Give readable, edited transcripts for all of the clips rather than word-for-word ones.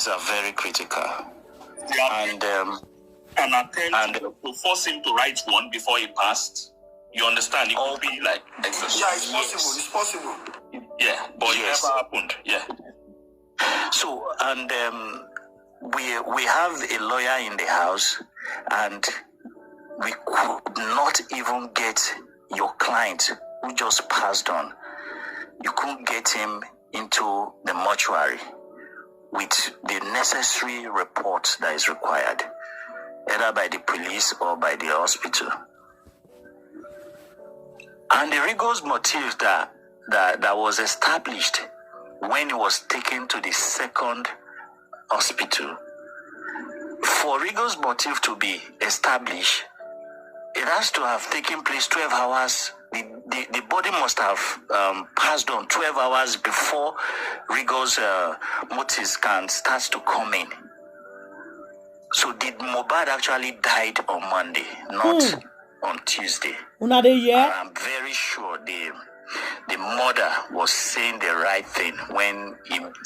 things are very critical. And an attempt to force him to write one before he passed. You understand? It could be like exercise. Yeah, it's possible. It's possible. Yeah, but it never happened. Yeah. So, and we have a lawyer in the house, and we could not even get your client who just passed on. You couldn't get him into the mortuary with the necessary report that is required, either by the police or by the hospital. And the rigorous motive that was established when he was taken to the second hospital, for rigorous motive to be established, it has to have taken place 12 hours. The body must have passed on 12 hours before rigorous motives can start to come in. So did Mohbad actually died on Monday, not on Tuesday? I'm very sure the mother was saying the right thing when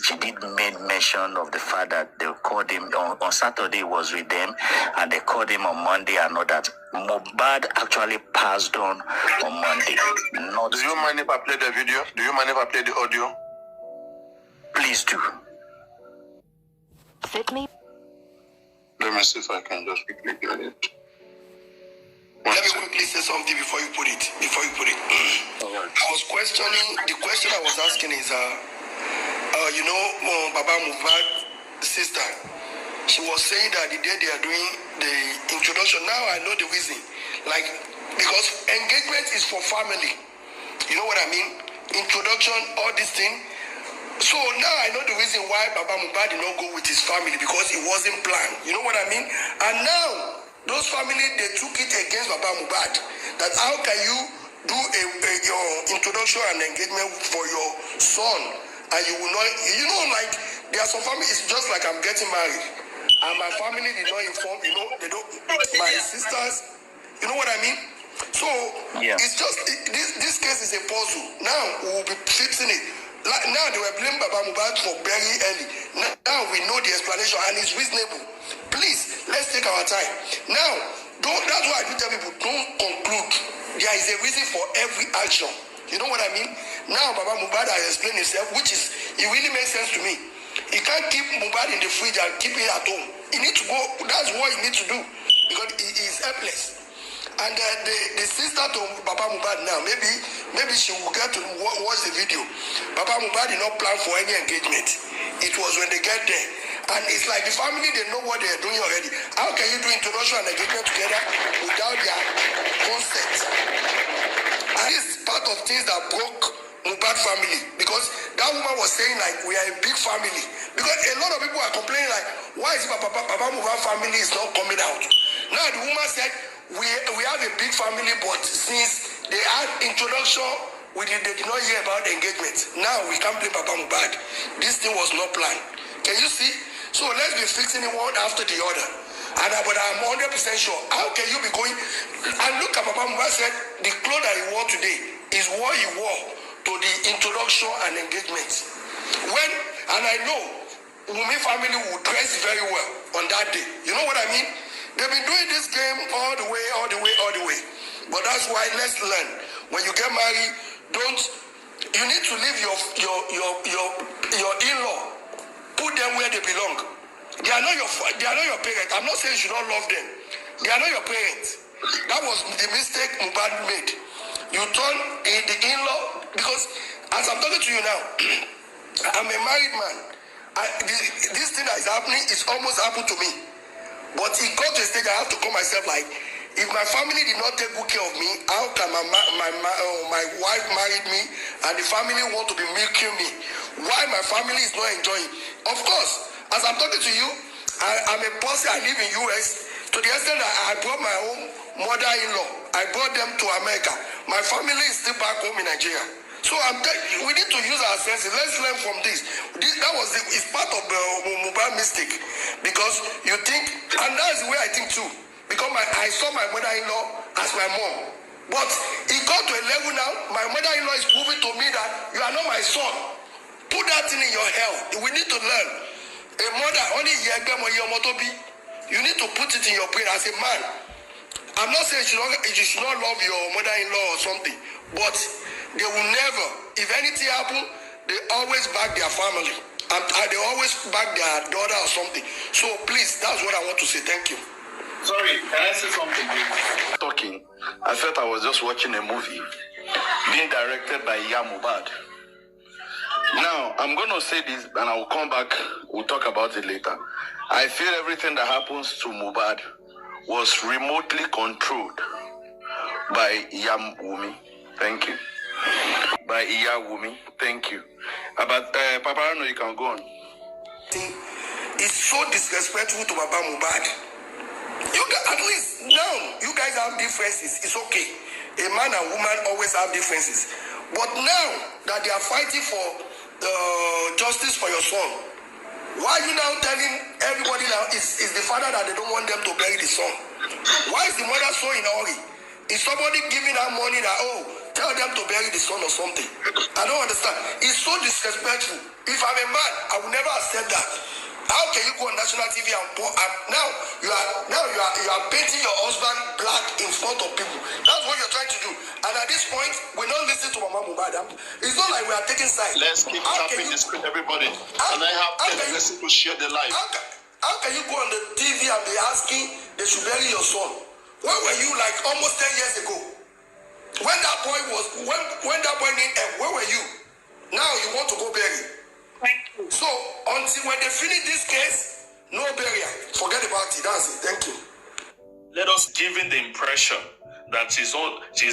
she did make mention of the fact that they called him on Saturday, was with them, and they called him on Monday and all that. Mohbad actually passed on Monday. Not. Do you mind if I play the video? Do you mind if I play the audio? Please do. Fit me. Let me see if I can just quickly get it. Let me quickly say something before you put it. I was questioning, the question I was asking is, Baba Mohbad's sister, she was saying that the day they are doing the introduction, now I know the reason. Like, because engagement is for family. You know what I mean? Introduction, all this thing. So now I know the reason why Baba Mohbad did not go with his family, because it wasn't planned. You know what I mean? And now, those families, they took it against Baba Mohbad. That how can you do your introduction and engagement for your son, and you will not, like, there are some families, it's just like I'm getting married, and my family did not inform, they don't, my sisters, you know what I mean? So, It's just, this case is a puzzle. Now, we will be fixing it. Like, now, they were blaming Baba Mohbad for very early. Now, we know the explanation, and it's reasonable. Please, let's take our time. Now, that's why I do tell people, don't conclude. There is a reason for every action. You know what I mean? Now, Baba Mohbad has explained himself, which is, it really makes sense to me. He can't keep Mohbad in the fridge and keep it at home. He needs to go, that's what he needs to do, because he is helpless. And the sister to Baba Mohbad now, maybe she will get to watch the video. Baba Mohbad did not plan for any engagement. It was when they get there. And it's like the family, they know what they're doing already. How can you do introduction and engagement together without their consent? And it's part of things that broke Mohbad family. Because that woman was saying, like, we are a big family. Because a lot of people are complaining, like, why is Baba Mohbad family is not coming out? Now the woman said, we have a big family, but since they had introduction, they did not hear about the engagement. Now we can't blame Baba Mohbad. This thing was not planned. Can you see? So let's be fixing it one after the other. But I'm 100% sure. How can you be going? And look at Baba Mohbad said the clothes that he wore today is what he wore to the introduction and engagement. And I know Wumi family will dress very well on that day. You know what I mean? They've been doing this game all the way. But that's why let's learn. When you get married, you need to leave your in-law. Put them where they belong. They are not your parents. I'm not saying you should not love them. They are not your parents. That was the mistake Mohbad made. You turn the in-law, because as I'm talking to you now, I'm a married man. This thing that is happening is almost happened to me. But it got to a stage I have to call myself like, if my family did not take good care of me, how can my wife married me and the family want to be milking me? Why my family is not enjoying? Of course, as I'm talking to you, I'm a person, I live in US, to the extent that I brought my own mother-in-law. I brought them to America. My family is still back home in Nigeria. So we need to use our senses. Let's learn from this. It's part of the Mohbad mistake. Because you think, and that's the way I think too. Because I saw my mother-in-law as my mom. But it got to a level now, my mother-in-law is proving to me that you are not my son. Put that thing in your health. We need to learn. A mother, only you need to put it in your brain as a man. I'm not saying you should not love your mother-in-law or something, but they will never, if anything happen, they always back their family. And they always back their daughter or something. So please, that's what I want to say. Thank you. Sorry, can I say something? Talking, I felt I was just watching a movie being directed by Mohbad. Now, I'm going to say this and I will come back, we'll talk about it later. I feel everything that happens to Mohbad was remotely controlled by Wumi. Thank you. By Wumi. Thank you. But Papa, I know you can go on. It's so disrespectful to Baba Mohbad. You guys, at least now, you guys have differences. It's okay. A man and woman always have differences. But now that they are fighting for justice for your son, why are you now telling everybody now it's the father that they don't want them to bury the son? Why is the mother so in a hurry? Is somebody giving her money that, tell them to bury the son or something? I don't understand. It's so disrespectful. If I'm a man, I would never accept that. How can you go on national TV and now you are painting your husband black in front of people? That's what you're trying to do. And at this point, we're not listening to Mama Mohbad. It's not like we are taking sides. Let's keep tapping the screen, everybody. And I have 10 seconds to share the live. How can you go on the TV and be asking they should bury your son? Where were you like almost 10 years ago? When that boy needed help, where were you? Now you want to go bury. So until when they finish this case, no burial. Forget about it. That's it. Thank you. Let us give him the impression that she's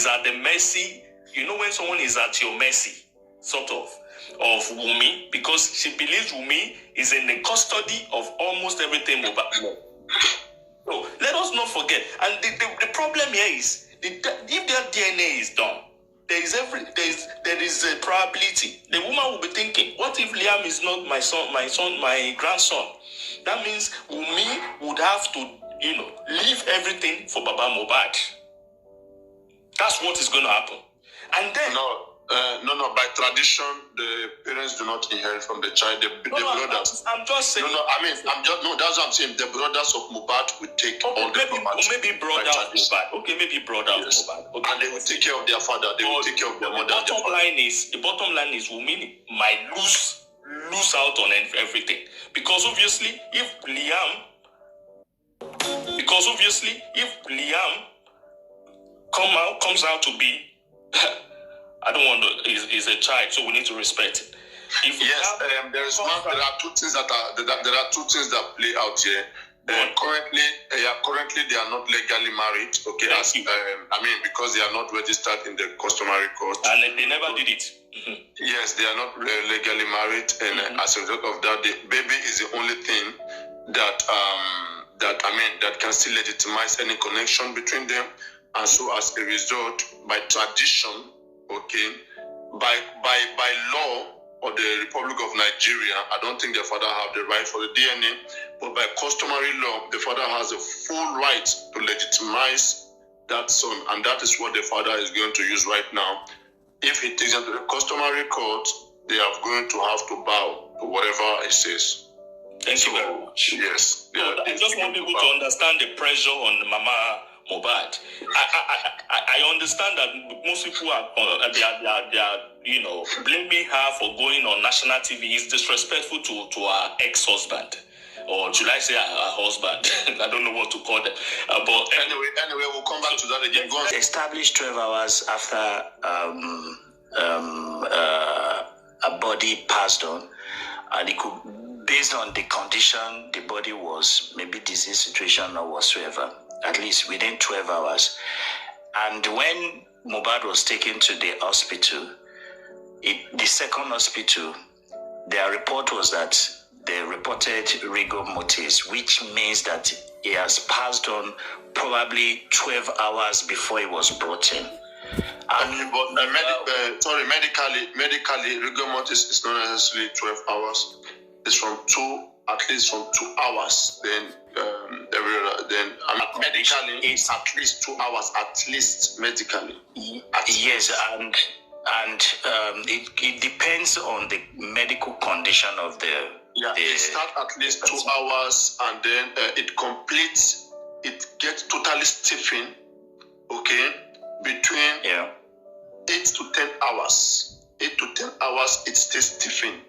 at the mercy. You know when someone is at your mercy, sort of Wumi, because she believes Wumi is in the custody of almost everything about. So let us not forget. And the problem here is if their DNA is done, there is a probability. The woman will be thinking, what if Liam is not my grandson? That means Wumi would have to, leave everything for Baba Mohbad. That's what is going to happen. And then No. By tradition, the parents do not inherit from the child. The brothers. I'm just saying. That's what I'm saying. The brothers of Mohbad will take all the property. Maybe brother of Mohbad. Okay, maybe brother of Mohbad. Okay. And they will take care of their father. They will take care of their mother. The bottom line is Wumi might lose out on everything. Because obviously, if Liam comes out to be I don't want to. Is a child, so we need to respect it. There are two things that play out here. Currently they are not legally married. Okay, because they are not registered in the customary court, and they never did it. Mm-hmm. Yes, they are not legally married, and as a result of that, the baby is the only thing that can still legitimize any connection between them, and so as a result, by tradition. Okay, by law of the Republic of Nigeria, I don't think the father have the right for the DNA, but by customary law, the father has a full right to legitimize that son, and that is what the father is going to use right now. If he takes them to the customary court, they are going to have to bow to whatever he says. Thank you very much. Yes. I just want people to understand the pressure on Mama Mohbad. I understand that most people are blaming her for going on national TV. Is disrespectful to her ex-husband, or should I say her husband? I don't know what to call them. But anyway, we'll come back to that again. Go on. Established 12 hours after a body passed on, and it could, based on the condition the body was, maybe disease situation or whatsoever, at least within 12 hours. And when Mohbad was taken to the hospital, the second hospital, their report was that they reported rigor mortis, which means that he has passed on probably 12 hours before he was brought in. Medically, rigor mortis is not necessarily 12 hours. It's at least from 2 hours. Then medically, it's at least 2 hours, at least medically. Yes, and it depends on the medical condition of the Yeah, it starts at least 2 hours, and then it completes. It gets totally stiffened. Okay, between 8 to 10 hours. 8 to 10 hours, it stays stiffened.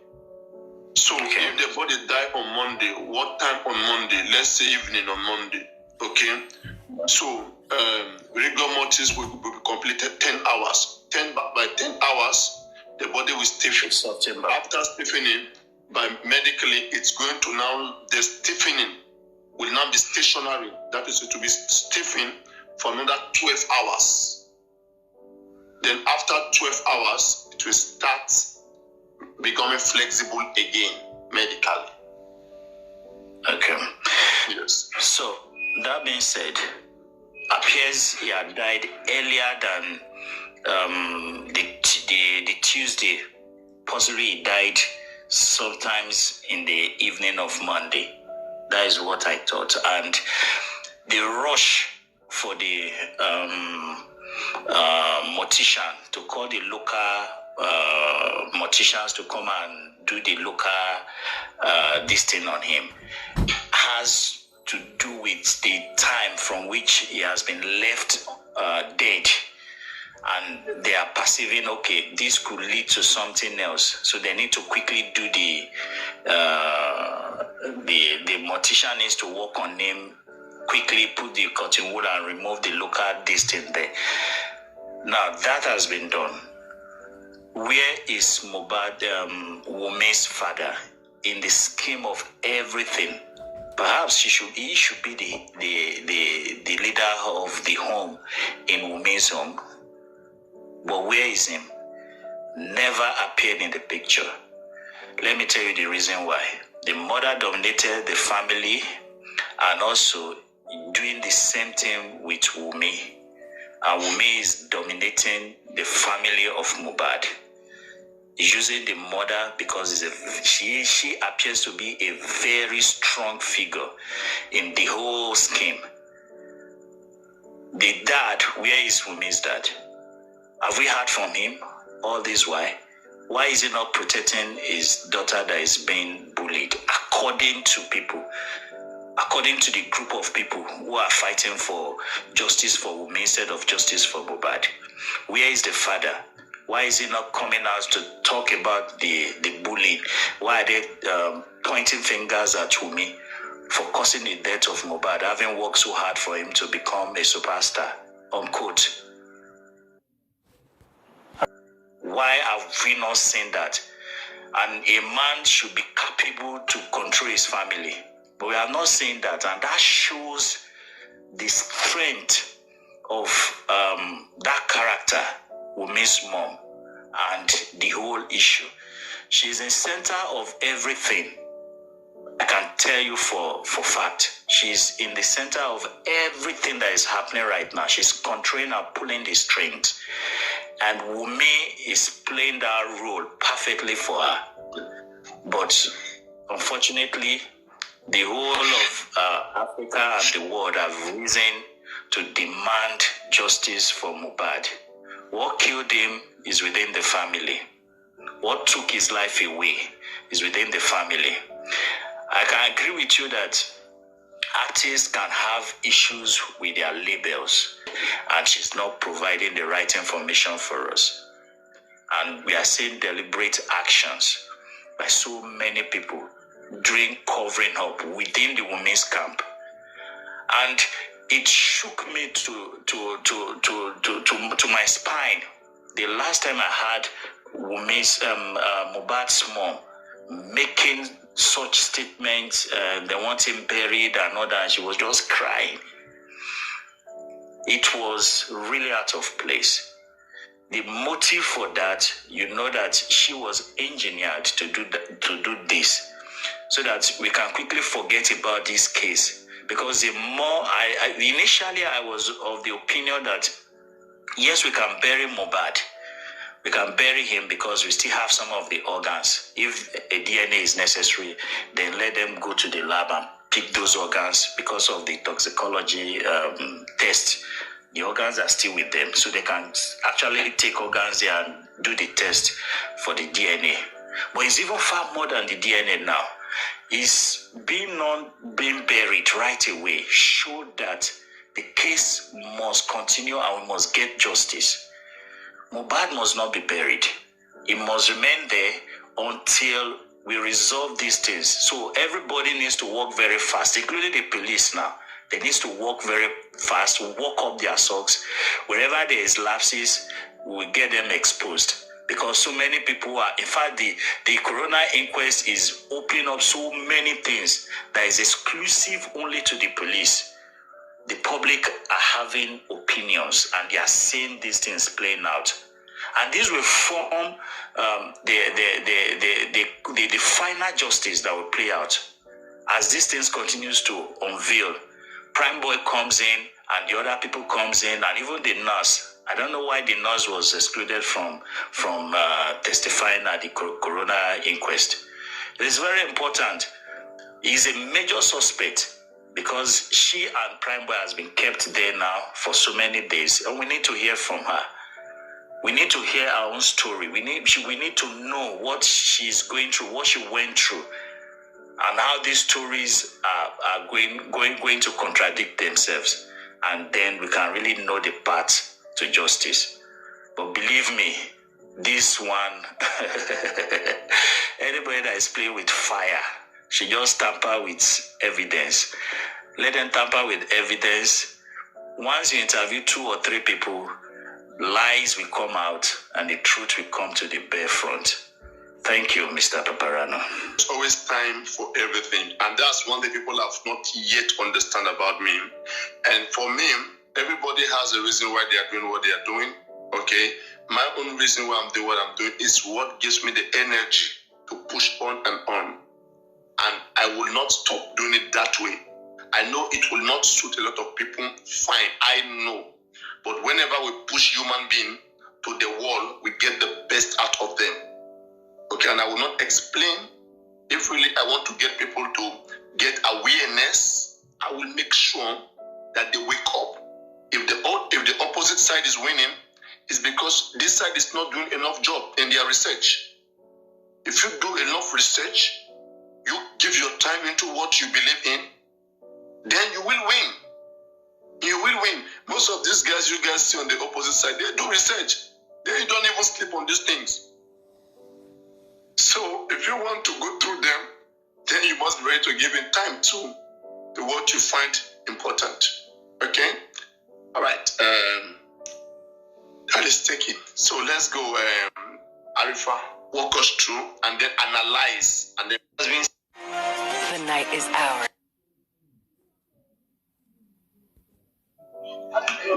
So if the body die on Monday, what time on Monday? Let's say evening on Monday. Okay. So rigor mortis will be completed 10 hours. By 10 hours, the body will stiffen. After stiffening, by medically, it's going to now, the stiffening will now be stationary. That is to be stiffened for another 12 hours. Then after 12 hours, it will start becoming flexible again medically. Okay. Yes. So that being said, appears he had died earlier than the Tuesday. Possibly he died sometimes in the evening of Monday. That is what I thought. And the rush for the mortician to call the local morticians to come and do the local this thing on him has to do with the time from which he has been left dead, and they are perceiving, okay, this could lead to something else, so they need to quickly do the mortician needs to work on him, quickly put the cotton wool and remove the local distance there. Now that has been done. Where is Mohbad, Wumi's father in the scheme of everything? Perhaps he should be the leader of the home in Wumi's home. But where is him? Never appeared in the picture. Let me tell you the reason why. The mother dominated the family and also doing the same thing with Wumi. And Wumi is dominating the family of Mohbad, using the mother because she appears to be a very strong figure in the whole scheme. The dad, where is Wumi's dad? Have we heard from him all this while? Why is he not protecting his daughter that is being bullied? According to people, according to the group of people who are fighting for justice for Wumi instead of justice for Mohbad. Where is the father? Why is he not coming out to talk about the bullying? Why are they pointing fingers at Wumi for causing the death of Mohbad, having worked so hard for him to become a superstar? Unquote. Why have we not seen that? And a man should be capable to control his family. But we have not seen that, and that shows the strength of that character, Wumi's mom, and the whole issue. She's in center of everything. I can tell you for fact. She's in the center of everything that is happening right now. She's controlling and pulling the strings. And Wumi is playing that role perfectly for her. But unfortunately, the whole of Africa and the world have risen to demand justice for Mohbad. What killed him is within the family. What took his life away is within the family. I can agree with you that artists can have issues with their labels, and she's not providing the right information for us. And we are seeing deliberate actions by so many people during covering up within the women's camp. And it shook me to my spine. The last time I heard Wumi's Mohbad's mom making such statements, they want him buried and all that, she was just crying. It was really out of place. The motive for that, you know that she was engineered to do this, so that we can quickly forget about this case. Because the more initially I was of the opinion that yes, we can bury Mohbad. We can bury him because we still have some of the organs. If a DNA is necessary, then let them go to the lab and pick those organs because of the toxicology test. The organs are still with them, so they can actually take organs there and do the test for the DNA. But it's even far more than the DNA now. His being not being buried right away showed that the case must continue and we must get justice. Mohbad must not be buried. He must remain there until we resolve these things. So everybody needs to work very fast, including the police now. They need to work very fast, walk up their socks. Wherever there is lapses, we will get them exposed. Because so many people are, in fact, the corona inquest is opening up so many things that is exclusive only to the police. The public are having opinions and they are seeing these things playing out. And this will form the final justice that will play out. As these things continues to unveil, Prime Boy comes in and the other people comes in, and even the nurse. I don't know why the nurse was excluded from testifying at the corona inquest. It is very important. He's a major suspect because she and Prime Boy has been kept there now for so many days, and we need to hear from her. We need to hear our own story. We need to know what she's going through, what she went through, and how these stories are going to contradict themselves. And then we can really know the path to justice. But believe me, this one, anybody that is playing with fire should just tamper with evidence. Let them tamper with evidence. Once you interview 2 or 3 people, lies will come out and the truth will come to the bare front. Thank you, Mr. Paparano. There's always time for everything, and that's one thing people have not yet understand about me. And for me, everybody has a reason why they are doing what they are doing. Okay, my own reason why I'm doing what I'm doing is what gives me the energy to push on and on, and I will not stop doing it that way. I know it will not suit a lot of people. Fine, I know, but whenever we push human being to the wall, we get the best out of them. Okay, and I will not explain. If really I want to get people to get awareness, I will make sure that they wake up. If the opposite side is winning, it's because this side is not doing enough job in their research. If you do enough research, you give your time into what you believe in, then you will win. You will win. Most of these guys you guys see on the opposite side, they do research. They don't even sleep on these things. So if you want to go through them, then you must be ready to give in time to what you find important. Okay? All right. Let's take it. So let's go, Arifa, walk us through and then analyze. And then the night is ours.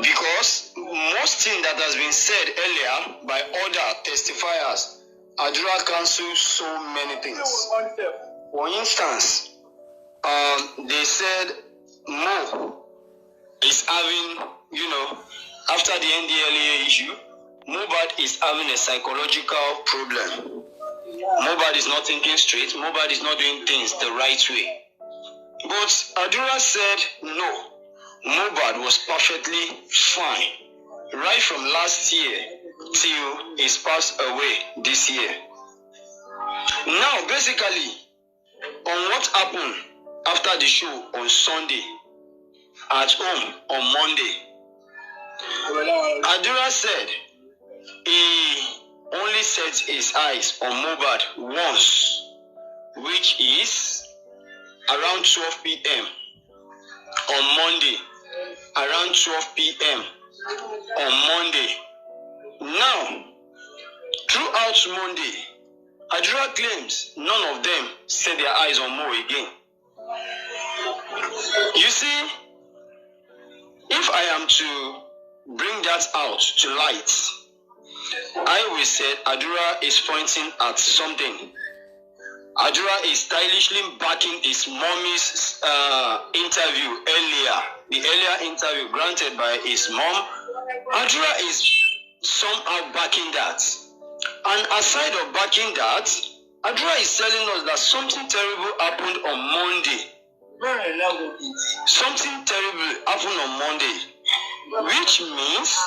Because most thing that has been said earlier by other testifiers, Adura cancelled so many things. For instance, they said Mo is having, after the NDLEA issue, Mohbad is having a psychological problem. Mohbad is not thinking straight. Mohbad is not doing things the right way. But Adura said no. Mohbad was perfectly fine right from last year till he's passed away this year. Now, basically, on what happened after the show on Sunday at home on Monday, Adura said he only set his eyes on Mohbad once, which is around 12 p.m. on Monday. Around 12 p.m. on Monday. Now, throughout Monday, Adura claims none of them set their eyes on Mo again. You see, if I am to bring that out to light, I will say Adura is pointing at something. Adura is stylishly backing his mommy's interview earlier. The earlier interview granted by his mom. Adura is somehow backing that. And aside of backing that, Adura is telling us that something terrible happened on Monday. Something terrible happened on Monday. Which means,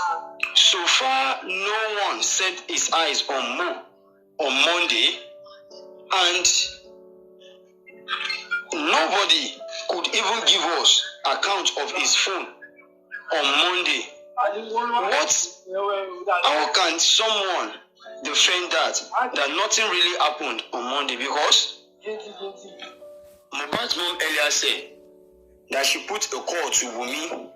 so far, no one set his eyes on Mo on Monday. And Nobody could even give us account of his phone on Monday. How can someone defend that nothing really happened on Monday? Because Mohbad's mom earlier said that she put a call to Wumi